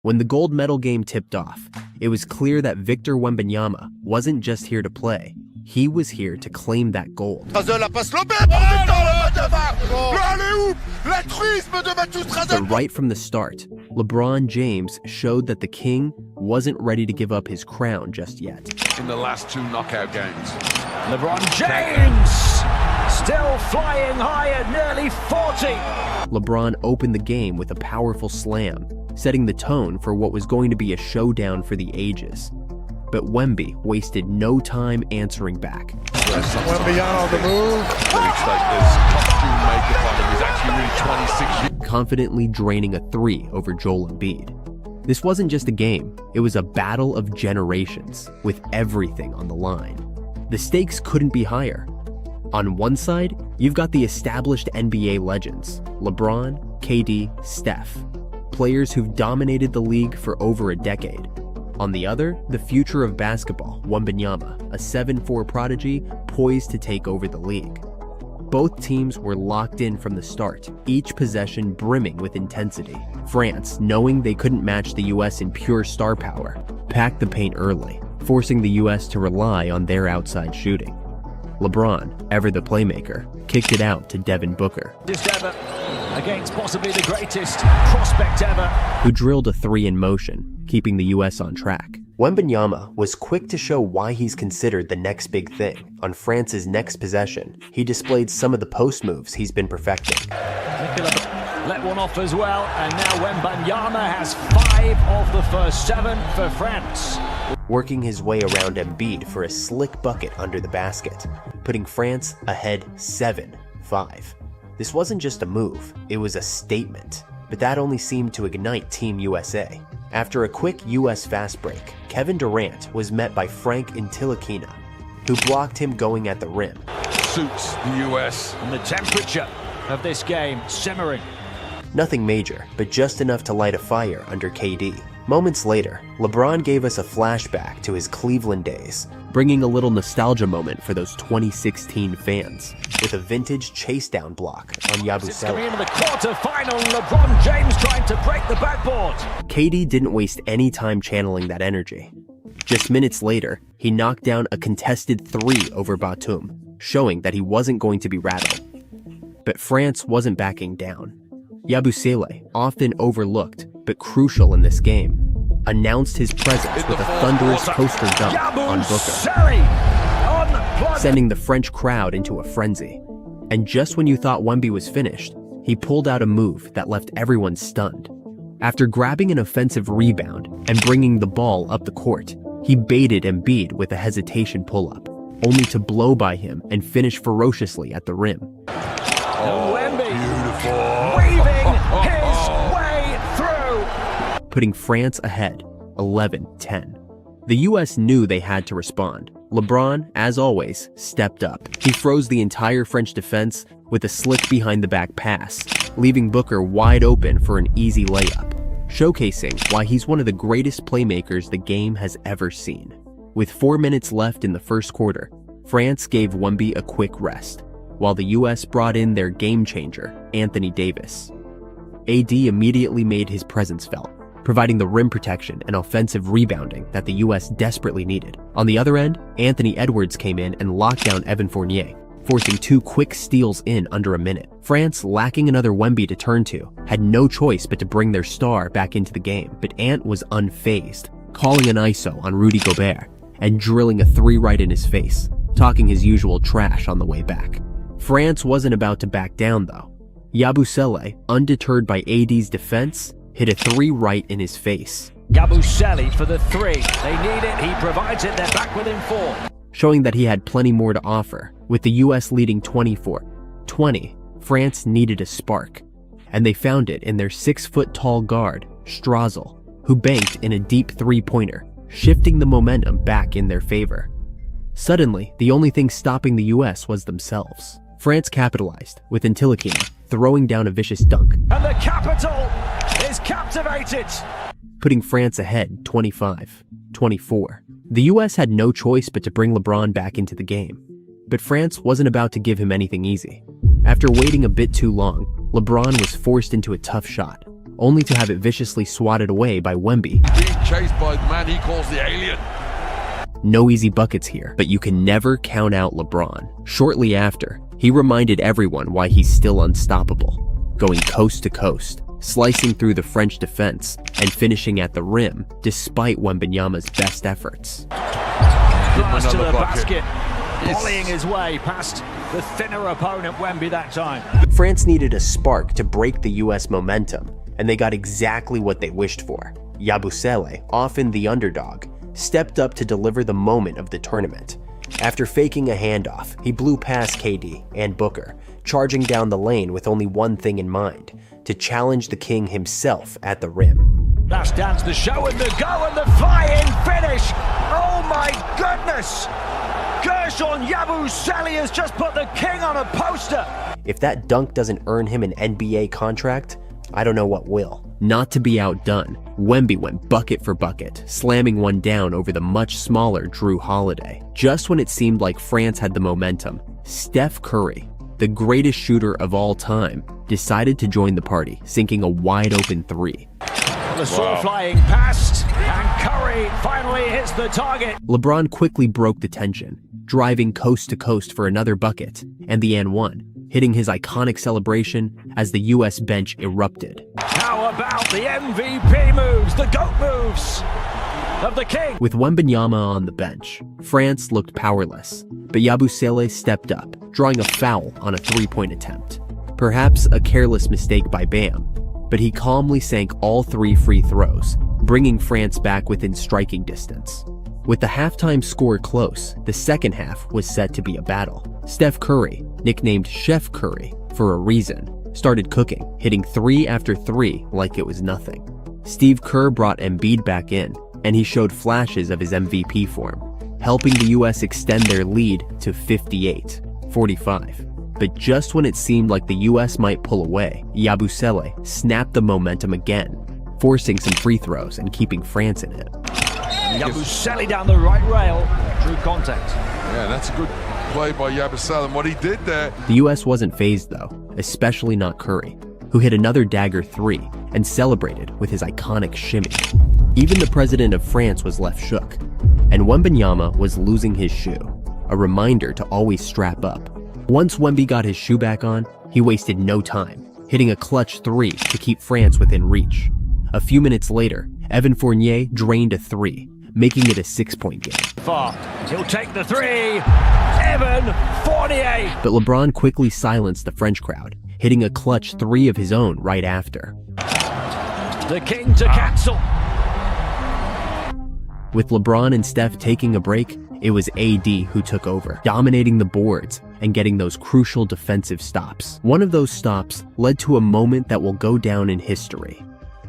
When the gold medal game tipped off, it was clear that Victor Wembanyama wasn't just here to play, he was here to claim that gold. But right from the start, LeBron James showed that the king wasn't ready to give up his crown just yet. In the last 2 knockout games. LeBron James still flying high at nearly 40. LeBron opened the game with a powerful slam, setting the tone for what was going to be a showdown for the ages. But Wemby wasted no time answering back. Wemby on the move. Costume makeup on him. He's actually really 26 years. Confidently draining a 3 over Joel Embiid. This wasn't just a game, it was a battle of generations, with everything on the line. The stakes couldn't be higher. On one side, you've got the established NBA legends, LeBron, KD, Steph, players who've dominated the league for over a decade. On the other, the future of basketball, Wembanyama, a 7'4" prodigy poised to take over the league. Both teams were locked in from the start, each possession brimming with intensity. France, knowing they couldn't match the US in pure star power, packed the paint early, forcing the US to rely on their outside shooting. LeBron, ever the playmaker, kicked it out to Devin Booker, Against possibly the greatest prospect ever, who drilled a 3 in motion, keeping the US on track. Wembanyama was quick to show why he's considered the next big thing. On France's next possession, he displayed some of the post moves he's been perfecting. Let one off as well, and now Wembanyama has 5 of the first 7 for France. Working his way around Embiid for a slick bucket under the basket, putting France ahead 7-5. This wasn't just a move, it was a statement. But that only seemed to ignite Team USA. After a quick US fast break, Kevin Durant was met by Frank Ntilikina, who blocked him going at the rim. Suits the US. And the temperature of this game simmering. Nothing major, but just enough to light a fire under KD. Moments later, LeBron gave us a flashback to his Cleveland days, bringing a little nostalgia moment for those 2016 fans, with a vintage chase down block on Yabusele. Coming into the quarterfinal, LeBron James trying to break the backboard. KD didn't waste any time channeling that energy. Just minutes later, he knocked down a contested 3 over Batum, showing that he wasn't going to be rattled. But France wasn't backing down. Yabusele, often overlooked but crucial in this game, announced his presence with a thunderous coaster dunk on Booker, sending the French crowd into a frenzy. And just when you thought Wemby was finished, he pulled out a move that left everyone stunned. After grabbing an offensive rebound and bringing the ball up the court, he baited Embiid with a hesitation pull-up, only to blow by him and finish ferociously at the rim. Wemby weaving his way through, putting France ahead 11-10. The US knew they had to respond. LeBron, as always, stepped up. He froze the entire French defense with a slick behind-the-back pass, leaving Booker wide open for an easy layup, showcasing why he's one of the greatest playmakers the game has ever seen. With 4 minutes left in the first quarter, France gave Wemby a quick rest, while the US brought in their game-changer, Anthony Davis. AD immediately made his presence felt, providing the rim protection and offensive rebounding that the US desperately needed. On the other end, Anthony Edwards came in and locked down Evan Fournier, forcing 2 quick steals in under a minute. France, lacking another Wemby to turn to, had no choice but to bring their star back into the game, but Ant was unfazed, calling an ISO on Rudy Gobert and drilling a 3 right in his face, talking his usual trash on the way back. France wasn't about to back down though. Yabusele, undeterred by AD's defense, hit a 3 right in his face. Yabusele for the 3. They need it, he provides it, they're back within 4. Showing that he had plenty more to offer. With the US leading 24-20, France needed a spark, and they found it in their 6-foot-tall guard, Strazel, who banked in a deep 3-pointer, shifting the momentum back in their favor. Suddenly, the only thing stopping the US was themselves. France capitalized, with Ntilikina throwing down a vicious dunk. And the capital is captivated! Putting France ahead 25-24. The US had no choice but to bring LeBron back into the game. But France wasn't about to give him anything easy. After waiting a bit too long, LeBron was forced into a tough shot, only to have it viciously swatted away by Wemby. Being chased by the man he calls the alien. No easy buckets here, but you can never count out LeBron. Shortly after, he reminded everyone why he's still unstoppable, going coast to coast, slicing through the French defense, and finishing at the rim despite Wembanyama's best efforts. Pass to the basket, volleying his way past the thinner opponent Wemby that time. France needed a spark to break the US momentum, and they got exactly what they wished for. Yabusele, often the underdog, stepped up to deliver the moment of the tournament. After faking a handoff, he blew past KD and Booker, charging down the lane with only one thing in mind: to challenge the king himself at the rim. Last dance, the show and the go and the fly-in finish. Oh my goodness! Gershon Yabusele has just put the king on a poster. If that dunk doesn't earn him an NBA contract, I don't know what will. Not to be outdone, Wemby went bucket for bucket, slamming one down over the much smaller Drew Holiday. Just when it seemed like France had the momentum, Steph Curry, the greatest shooter of all time, decided to join the party, sinking a wide-open three. The saw flying past, and Curry finally hits the target. LeBron quickly broke the tension, driving coast to coast for another bucket, and the and one, hitting his iconic celebration as the US bench erupted. How about the MVP moves, the GOAT moves of the king? With Wembanyama on the bench, France looked powerless, but Yabusele stepped up, drawing a foul on a three-point attempt. Perhaps a careless mistake by Bam, but he calmly sank all 3 free throws, bringing France back within striking distance. With the halftime score close, the second half was set to be a battle. Steph Curry, nicknamed Chef Curry for a reason, started cooking, hitting 3 after 3 like it was nothing. Steve Kerr brought Embiid back in, and he showed flashes of his MVP form, helping the US extend their lead to 58-45. But just when it seemed like the US might pull away, Yabusele snapped the momentum again, forcing some free throws and keeping France in it. Yabusele down the right rail, true contact. Yeah, that's a good play by Yabusele, and what he did there. The US wasn't fazed though, especially not Curry, who hit another dagger 3 and celebrated with his iconic shimmy. Even the president of France was left shook, and Wembanyama was losing his shoe, a reminder to always strap up. Once Wemby got his shoe back on, he wasted no time, hitting a clutch 3 to keep France within reach. A few minutes later, Evan Fournier drained a 3, making it a 6-point game. Far, he'll take the 3, Evan Fournier! But LeBron quickly silenced the French crowd, hitting a clutch 3 of his own right after. The king to cancel. With LeBron and Steph taking a break, it was AD who took over, dominating the boards and getting those crucial defensive stops. One of those stops led to a moment that will go down in history.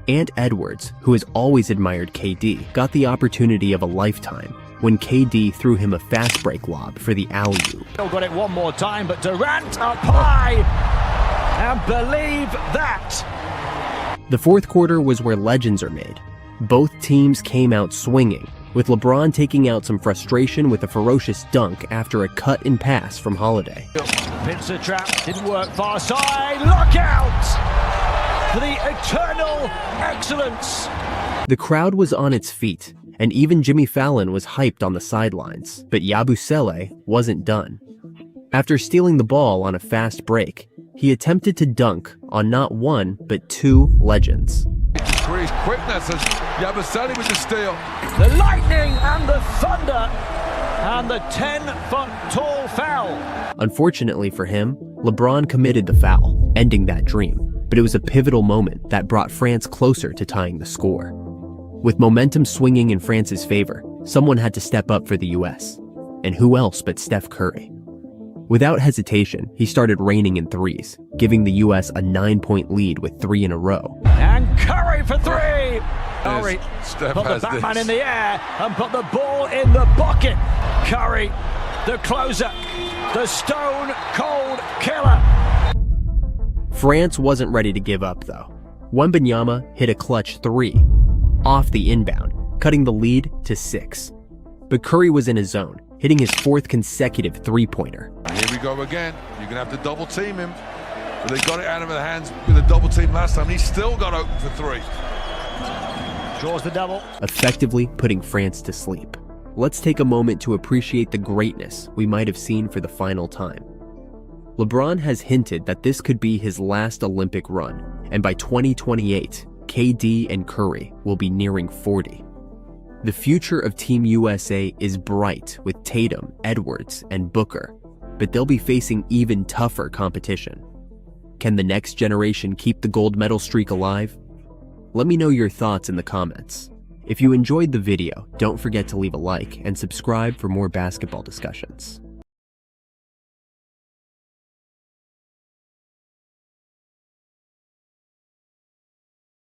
Ant Edwards, who has always admired KD, got the opportunity of a lifetime when KD threw him a fast break lob for the alley-oop. Still got it one more time, but Durant up high, and believe that. The fourth quarter was where legends are made. Both teams came out swinging, with LeBron taking out some frustration with a ferocious dunk after a cut and pass from Holiday. Pincer trap, didn't work, far side, look out for the eternal excellence. The crowd was on its feet, and even Jimmy Fallon was hyped on the sidelines, but Yabusele wasn't done. After stealing the ball on a fast break, he attempted to dunk on not one, but 2 legends. Increased quickness as Yabusele with the steal. The lightning and the thunder, and the 10-foot tall foul. Unfortunately for him, LeBron committed the foul, ending that dream, but it was a pivotal moment that brought France closer to tying the score. With momentum swinging in France's favor, someone had to step up for the US. And who else but Steph Curry? Without hesitation, he started raining in threes, giving the US a 9-point lead with 3 in a row. And Curry for 3! Curry Steph put the has Batman this. in the air and put the ball in the bucket. Curry, the closer, the stone-cold killer. France wasn't ready to give up though. Wembanyama hit a clutch 3, off the inbound, cutting the lead to 6. But Curry was in his zone, hitting his 4th consecutive 3-pointer. Here we go again. You're going to have to double team him. But they got it out of their hands with a double team last time. He still got open for three. Draws the double. Effectively putting France to sleep. Let's take a moment to appreciate the greatness we might have seen for the final time. LeBron has hinted that this could be his last Olympic run, and by 2028, KD and Curry will be nearing 40. The future of Team USA is bright with Tatum, Edwards, and Booker, but they'll be facing even tougher competition. Can the next generation keep the gold medal streak alive? Let me know your thoughts in the comments. If you enjoyed the video, don't forget to leave a like and subscribe for more basketball discussions.